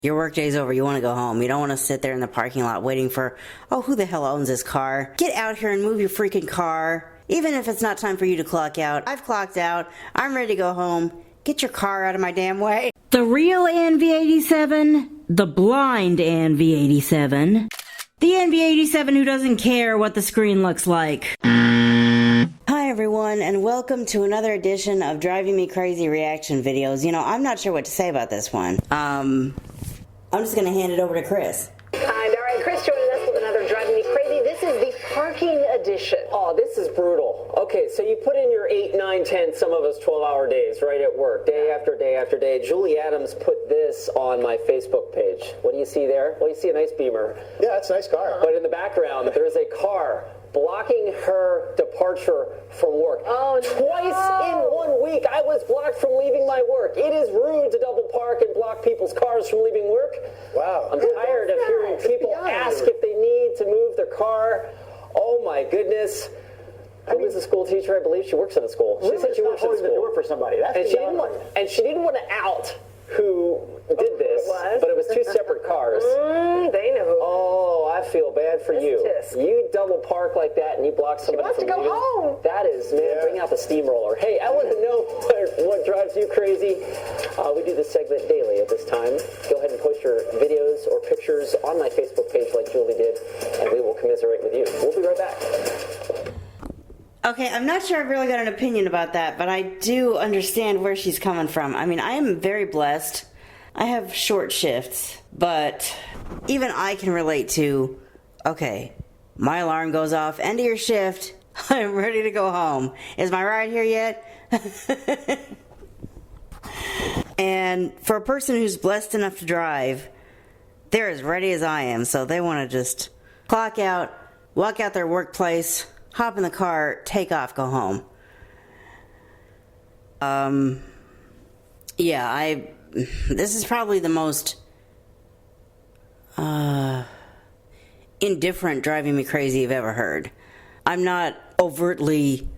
Your workday's over. You want to go home. You don't want to sit there in the parking lot waiting for, oh, who the hell owns this car? Get out here and move your freaking car. Even if it's not time for you to clock out. I've clocked out. I'm ready to go home. Get your car out of my damn way. The real NV87, the blind NV87, the NV87 who doesn't care what the screen looks like. Hi everyone, and welcome to another edition of Driving Me Crazy reaction videos. You know, I'm not sure what to say about this one. I'm just gonna hand it over to Chris. All right, Chris joining us with another Driving Me Crazy. This is the parking edition. Oh, this is brutal. Okay, so you put in your 8, 9, 10, some of us 12-hour days right at work, day after day after day. Julie Adams put this on my Facebook page. What do you see there? Well, you see a nice Beamer. Yeah, it's a nice car. But in the background, there's a car blocking her departure from work. Oh, Twice in 1 week, I was blocked from leaving my work. It is rude to double park and block people's cars from leaving work. Wow. I'm tired of hearing people ask if they need to move their car. Oh my goodness. I was a school teacher, I believe. She works in a school. She said she works in a school. The door for somebody. That's and she didn't want to out who did this, but it was two separate cars. They know who. Oh, I feel bad for you. Tisk. You double park like that and you block somebody wants from to go leaving. home. That is, man, bring out the steamroller. Hey, I want to know what drives you crazy. We do this segment daily at this time. Go ahead and post your videos or pictures on my Facebook page like Julie did, and we will commiserate with you. We'll be right back. Okay, I'm not sure I've really got an opinion about that, but I do understand where she's coming from. I mean, I am very blessed. I have short shifts, but even I can relate to, okay, my alarm goes off, end of your shift, I'm ready to go home. Is my ride here yet? And for a person who's blessed enough to drive, they're as ready as I am, so they want to just clock out, walk out their workplace, hop in the car, take off, go home. Yeah, this is probably the most indifferent Driving Me Crazy you've ever heard. I'm not overtly,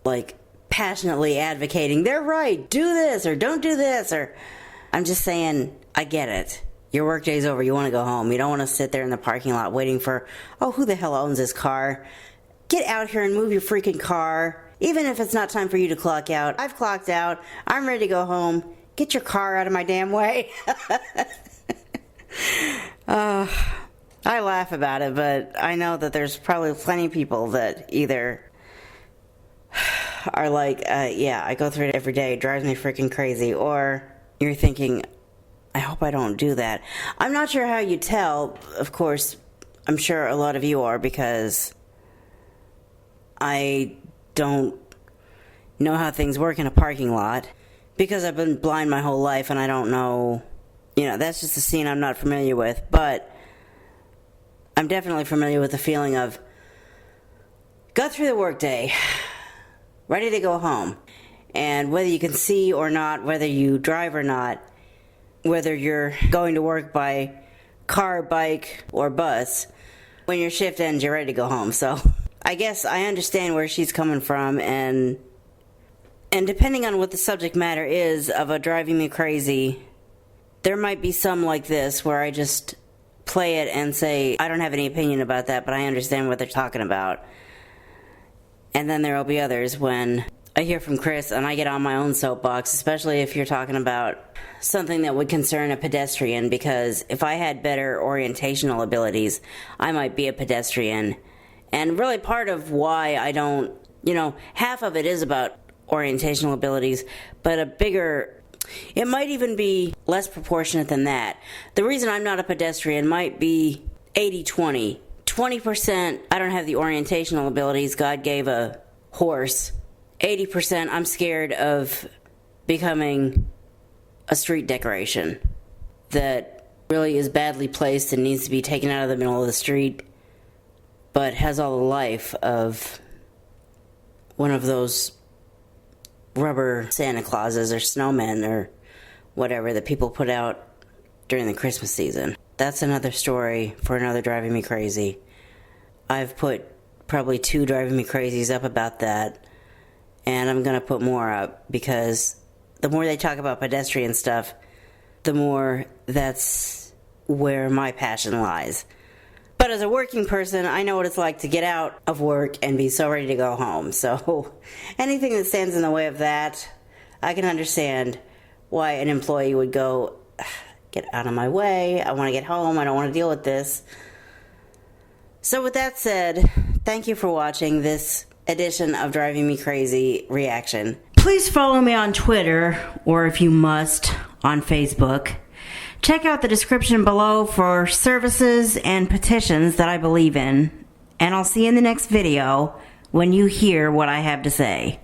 like, passionately advocating, they're right, do this, or don't do this, or I'm just saying, I get it. Your workday's over, you want to go home. You don't want to sit there in the parking lot waiting for, oh, who the hell owns this car? Get out here and move your freaking car. Even if it's not time for you to clock out. I've clocked out. I'm ready to go home. Get your car out of my damn way. I laugh about it, but I know that there's probably plenty of people that either are like, yeah, I go through it every day. It drives me freaking crazy. Or you're thinking, I hope I don't do that. I'm not sure how you tell. Of course, I'm sure a lot of you are, because I don't know how things work in a parking lot, because I've been blind my whole life and I don't know, you know, that's just a scene I'm not familiar with. But I'm definitely familiar with the feeling of got through the workday, ready to go home, and whether you can see or not, whether you drive or not, whether you're going to work by car, bike, or bus, when your shift ends, you're ready to go home. So I guess I understand where she's coming from, and depending on what the subject matter is of a Driving Me Crazy, there might be some like this where I just play it and say, I don't have any opinion about that, but I understand what they're talking about. And then there will be others when I hear from Chris and I get on my own soapbox, especially if you're talking about something that would concern a pedestrian, because if I had better orientational abilities, I might be a pedestrian. And really part of why I don't, you know, half of it is about orientational abilities, but it might even be less proportionate than that. The reason I'm not a pedestrian might be 80-20. 20%, I don't have the orientational abilities God gave a horse. 80%, I'm scared of becoming a street decoration that really is badly placed and needs to be taken out of the middle of the street, but has all the life of one of those rubber Santa Clauses or snowmen or whatever that people put out during the Christmas season. That's another story for another Driving Me Crazy. I've put probably 2 Driving Me Crazies up about that, and I'm going to put more up, because the more they talk about pedestrian stuff, the more that's where my passion lies. But as a working person, I know what it's like to get out of work and be so ready to go home. So anything that stands in the way of that, I can understand why an employee would go, get out of my way, I want to get home, I don't want to deal with this. So with that said, thank you for watching this edition of Driving Me Crazy Reaction. Please follow me on Twitter, or if you must, on Facebook. Check out the description below for services and petitions that I believe in. And I'll see you in the next video when you hear what I have to say.